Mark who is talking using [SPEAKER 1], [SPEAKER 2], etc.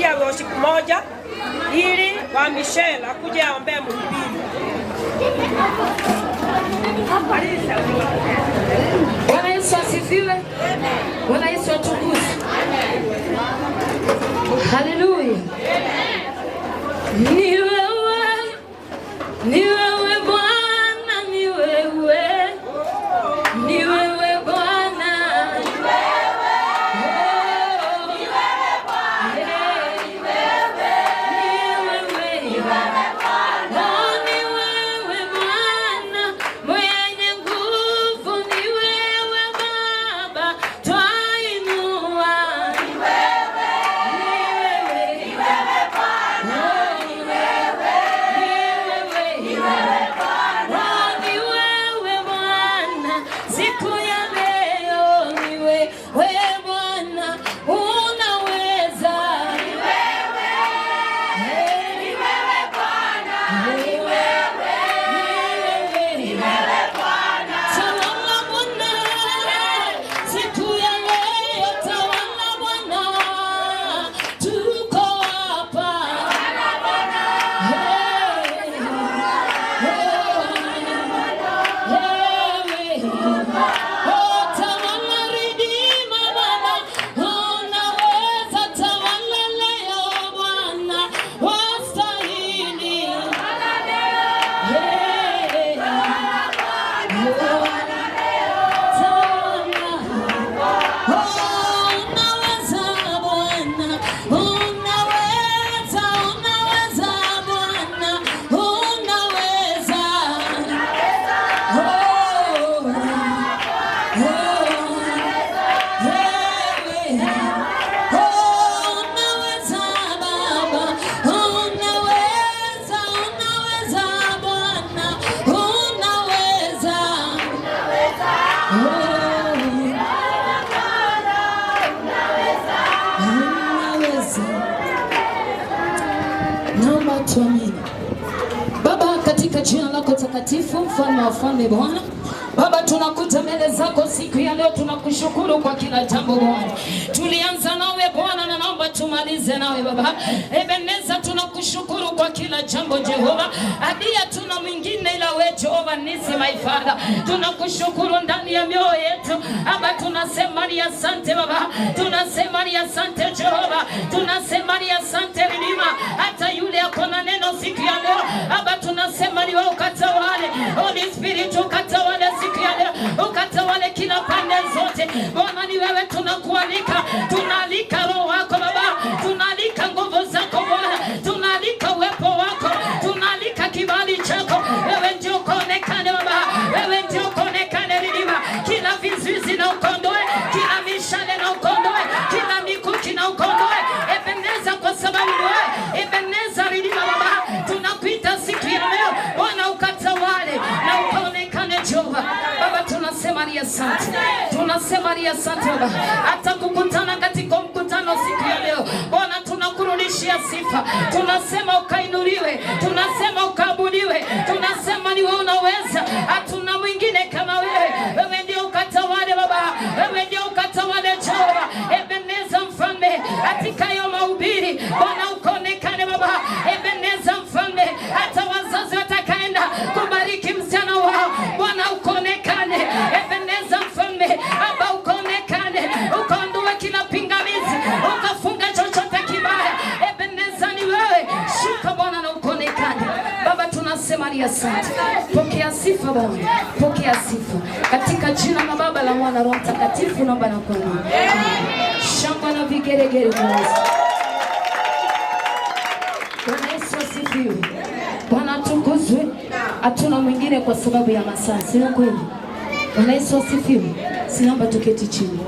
[SPEAKER 1] kupatia worship moja ili wa Michelle akuje aombe mhubiri.
[SPEAKER 2] Bwana Yesu asifiwe. Bwana Yesu atukuzwe. Haleluya. Ni wewe, ni wewe Bwana, ni wewe, ni wewe Bwana, ni wewe, ni wewe Bwana, ni wewe, ni wewe Bwana, ni wewe Bwana, mwenye nguvu, ni wewe Baba, twainua, ni wewe, ni wewe Bwana, ni wewe, ni wewe Bwana, ni wewe Bwana, siku ya leo ni wewe Bwana, unaweza, ni wewe, ni wewe Bwana, ni wewe, ni wewe Bwana, tawala Bwana, siku ya leo tawala Bwana, tuko hapa, tawala Bwana, tawala Redeemer Baba, unaweza tawala leo Bwana, wastahili, unaweza Bwana, unaweza, unaweza Bwana, unaweza, unaweza Baba, unaweza, unaweza Bwana, unaweza, unaweza. Naomba tuamini. Baba, katika jina lako takatifu, mfalme wa wafalme Bwana, Baba, tunakuja mbele zako siku ya leo, tunakushukuru kwa kila jambo Bwana. Tulianza nawe Bwana na naomba tumalize nawe Baba. Ebeneza, tunakushukuru kwa kila jambo Jehova. Adia tuna mwingine ila wewe Jehova nisi my Father. Tunakushukuru ndani ya mioyo yetu. Baba, tunasema ni asante Baba. Tunasema ni asante Jehova. Tunasema ni asante Redeemer. Hata yule akona neno siku ya leo. Baba, tunasema ni wewe ukatawale. Holy Spirit ukatawale siku ya leo. Ukatawale kila pande zote. Bwana, ni wewe tunakualika. Tunaalika roho wako Baba. Tunaalika nguvu zako Bwana. Tunaalika uwepo wako. Tunaalika kibali chako. Wewe ndio ukonekane Baba. Wewe ndio ukonekane Redeemer. Kila vizuizi na ukondoe. Kila mishale na ukondoe. Kila mikuki na ukondoe. Ebeneza kwa sababu wewe. Ebeneza Redeemer Baba. Tunakuita siku ya leo. Bwana ukatawale na ukonekane Jehova. Baba, tunasema ni asante. Tunasema ni asante Baba. Hata kukutana katika mkutano siku ya leo. Bwana, tunakurudishia sifa. Tunasema ukainuliwe. Tunasema ukaabudiwe. Tunasema ni wewe unaweza. Hatuna mwingine kama wewe. Wewe ndio ukatawale Baba. Wewe ndio ukatawale Jehova. Ebeneza mfalme. Katika hiyo mahubiri Bwana ukonekane Baba. Ebeneza mfalme. Hata wazazi watakaenda kubariki msichana wao. Bwana ukonekane. Ebeneza mfalme. Baba ukonekane. Ukondoe kila pingamizi. Ukafunga chochote kibaya. Ebeneza ni wewe. Shuka Bwana na ukonekane. Baba, tunasema ni asante. Pokea sifa Bwana. Pokea sifa. Katika jina la Baba, la Mwana, Roho Mtakatifu naomba na kuamini. Shangwe na vigeregere Bwana. Bwana Yesu asifiwe. Bwana atukuzwe. Hatuna mwingine kwa sababu ya masaa. Sio kweli? Bwana Yesu asifiwe. Sinaomba tuketi chini.